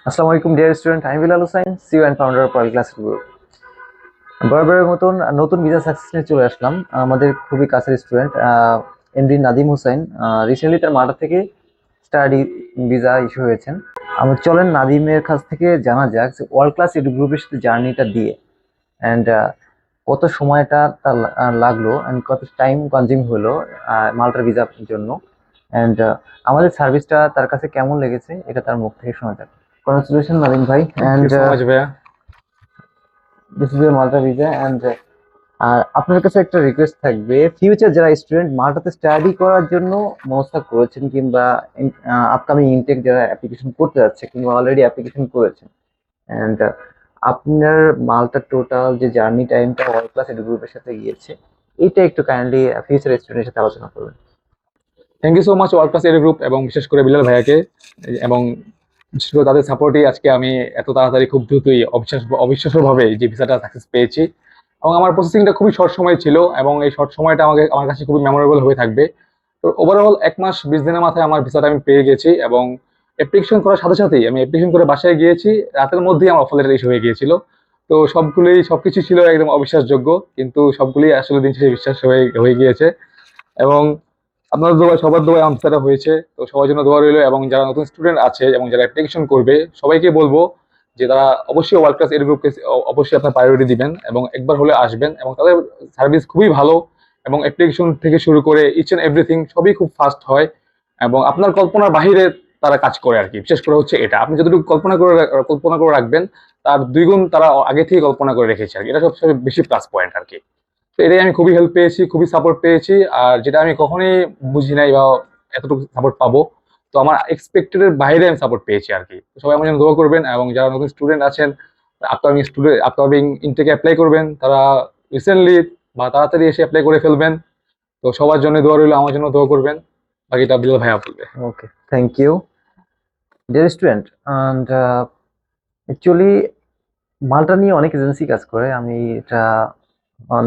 আসসালামু আলাইকুম dear student, আমি Bilal Hossain, CEO and founder of world class group. বরাবরের মতন নতুন ভিসা সাকসেস নিয়ে চলে আসলাম। আমাদের খুবই কাছের স্টুডেন্ট এমডি নাদিম হোসেন রিসেন্টলি তার মাল্টা থেকে স্টাডি ভিসা ইস্যু হয়েছেন। আমরা চলেন নাদিমের কাছ থেকে জানা যাক যে ওয়ার্ল্ড ক্লাস এডু গ্রুপের সাথে জার্নিটা দিয়ে অ্যান্ড কত সময়টা তার লাগলো অ্যান্ড কত টাইম কনজিউম হলো মাল্টার ভিসার জন্য অ্যান্ড আমাদের সার্ভিসটা তার কাছে কেমন লেগেছে এটা তার মুখ থেকে শোনা যাক। কনগ্রাচুলেশন নাদিম ভাই Thank you and so much ভাইয়া। This is Malta visa and আর আপনার কাছে একটা রিকোয়েস্ট থাকবে, ফিউচার যারা স্টুডেন্ট মাল্টাতে স্টাডি করার জন্য মনস্থা করেছেন কিংবা আপকামিং ইনটেক যারা অ্যাপ্লিকেশন করতে যাচ্ছে কিংবা অলরেডি অ্যাপ্লিকেশন করেছেন অ্যান্ড আপনার মাল্টা টোটাল যে জার্নি টাইমটা ওয়ার্ল্ড ক্লাস এডু গ্রুপের সাথে গিয়েছে, এইটা একটু কাইন্ডলি ফিউচার স্টুডেন্টের সাথে আলোচনা করবেন। Thank you so much world class edu group এবং বিশেষ করে বিলাল ভাইয়াকে এবং বিশেষ করে তাদের সাপোর্টেই আজকে আমি এত তাড়াতাড়ি খুব দ্রুতই অবিশ্বাস্যভাবে যে ভিসাটা সাকসেস পেয়েছি। এবং আমার প্রসেসিংটা খুবই শর্ট সময় ছিল এবং এই শর্ট সময়টা আমার কাছে খুবই মেমোরেবল হয়ে থাকবে। তো ওভারঅল 1 মাস 20 দিনের মাথায় আমার ভিসাটা আমি পেয়ে গেছি এবং অ্যাপ্লিকেশন করার সাথে সাথেই আমি অ্যাপ্লিকেশন করে বাসায় গিয়েছি, রাতের মধ্যেই আমার অফার লেটার ইস্যু হয়ে গিয়েছিল। তো সবকিছু ছিল একদম অবিশ্বাসযোগ্য, কিন্তু সবগুলোই আসলে দিন শেষে বিশ্বাস হয়ে হয়ে গিয়েছে। এবং আপনাদের দোয়ায় সবার দোয়ায় আনসারটা হয়েছে, তো সবার জন্য দোয়া রইলো। এবং যারা নতুন স্টুডেন্ট আছে এবং যারা অ্যাপ্লিকেশন করবে সবাইকে বলবো যে তারা অবশ্যই ওয়ার্ল্ড ক্লাস এডু গ্রুপকে অবশ্যই আপনার প্রায়োরিটি দিবেন এবং একবার হলে আসবেন। এবং তাদের সার্ভিস খুবই ভালো এবং অ্যাপ্লিকেশন থেকে শুরু করে ইচ অ্যান্ড এভরিথিং সবই খুব ফাস্ট হয় এবং আপনার কল্পনার বাহিরে তারা কাজ করে আর কি। বিশেষ করে হচ্ছে এটা আপনি যতটুকু কল্পনা করে রাখবেন তার 2 গুণ তারা আগে থেকে কল্পনা করে রেখেছে আর কি। এটা সবচেয়ে বেশি প্লাস পয়েন্ট আর কি। তো এটাই আমি খুবই হেল্প পেয়েছি, খুবই সাপোর্ট পেয়েছি। আর যেটা আমি কখনোই বুঝি নাই বা এতটুকু সাপোর্ট পাবো, তো আমার এক্সপেক্টেড এর বাইরে আমি সাপোর্ট পেয়েছি আর কি। তো সবাই আমার জন্য দোয়া করবেন এবং যারা নতুন স্টুডেন্ট আছেন আপকামিং ইনটেকে অ্যাপ্লাই করবেন তারা রিসেন্টলি বা তাড়াতাড়ি এসে অ্যাপ্লাই করে ফেলবেন। তো সবার জন্য দোয়া রইলো, আমার জন্য দোয়া করবেন। বাকিটা বিলাল ভাইয়া বলবে। Okay, thank you dear student. And actually Malta নিয়ে অনেক এজেন্সি কাজ করে, আমি এটা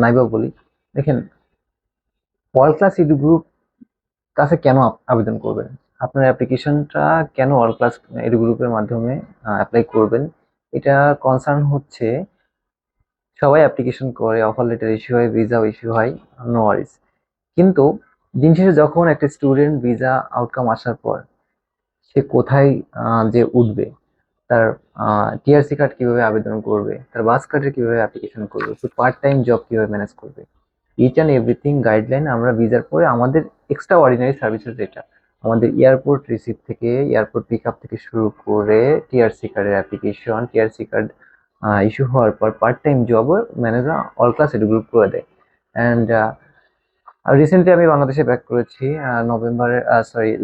নাইবা বলি। দেখেন, ওয়ার্ল্ড ক্লাস এডু গ্রুপ কাছে কেন আবেদন করবেন, আপনার অ্যাপ্লিকেশনটা কেন ওয়ার্ল্ড ক্লাস এডু গ্রুপের মাধ্যমে অ্যাপ্লাই করবেন, এটা কনসার্ন হচ্ছে সবাই অ্যাপ্লিকেশন করে, অফার লেটার ইস্যু হয়, ভিসাও ইস্যু হয়, নো ওয়ারিস। কিন্তু দিন শেষে যখন একটা স্টুডেন্ট ভিসা আউটকাম আসার পর সে কোথায় যে উঠবে, তার টিআরসি কার্ড কিভাবে আবেদন করবে, তার বাস কার্ডের কিভাবে অ্যাপ্লিকেশন করবে, তো পার্ট টাইম জব কিভাবে ম্যানেজ করবে, ইচ অ্যান্ড এভরিথিং গাইডলাইন আমরা ভিসার পরে আমাদের এক্সট্রা অর্ডিনারি সার্ভিসেস যেটা আমাদের এয়ারপোর্ট রিসিভ থেকে এয়ারপোর্ট পিক আপ থেকে শুরু করে টিআরসি কার্ডের অ্যাপ্লিকেশন, টিআরসি কার্ড ইস্যু হওয়ার পর পার্ট টাইম জবও manager all class edu group করে দেয়। অ্যান্ড রিসেন্টলি আমি বাংলাদেশে ব্যাক করেছি নভেম্বরের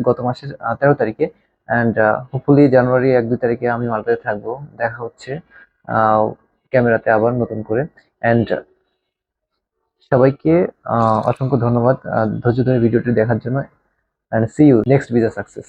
গত মাসের 13 তারিখে অ্যান্ড হোপফুলি জানুয়ারি 1-2 তারিখে আমি মাল্টাতে থাকবো। দেখা হচ্ছে ক্যামেরাতে আবার নতুন করে। অ্যান্ড সবাইকে অসংখ্য ধন্যবাদ ধৈর্য ধরে ভিডিওটি দেখার জন্য, and see you next visa success.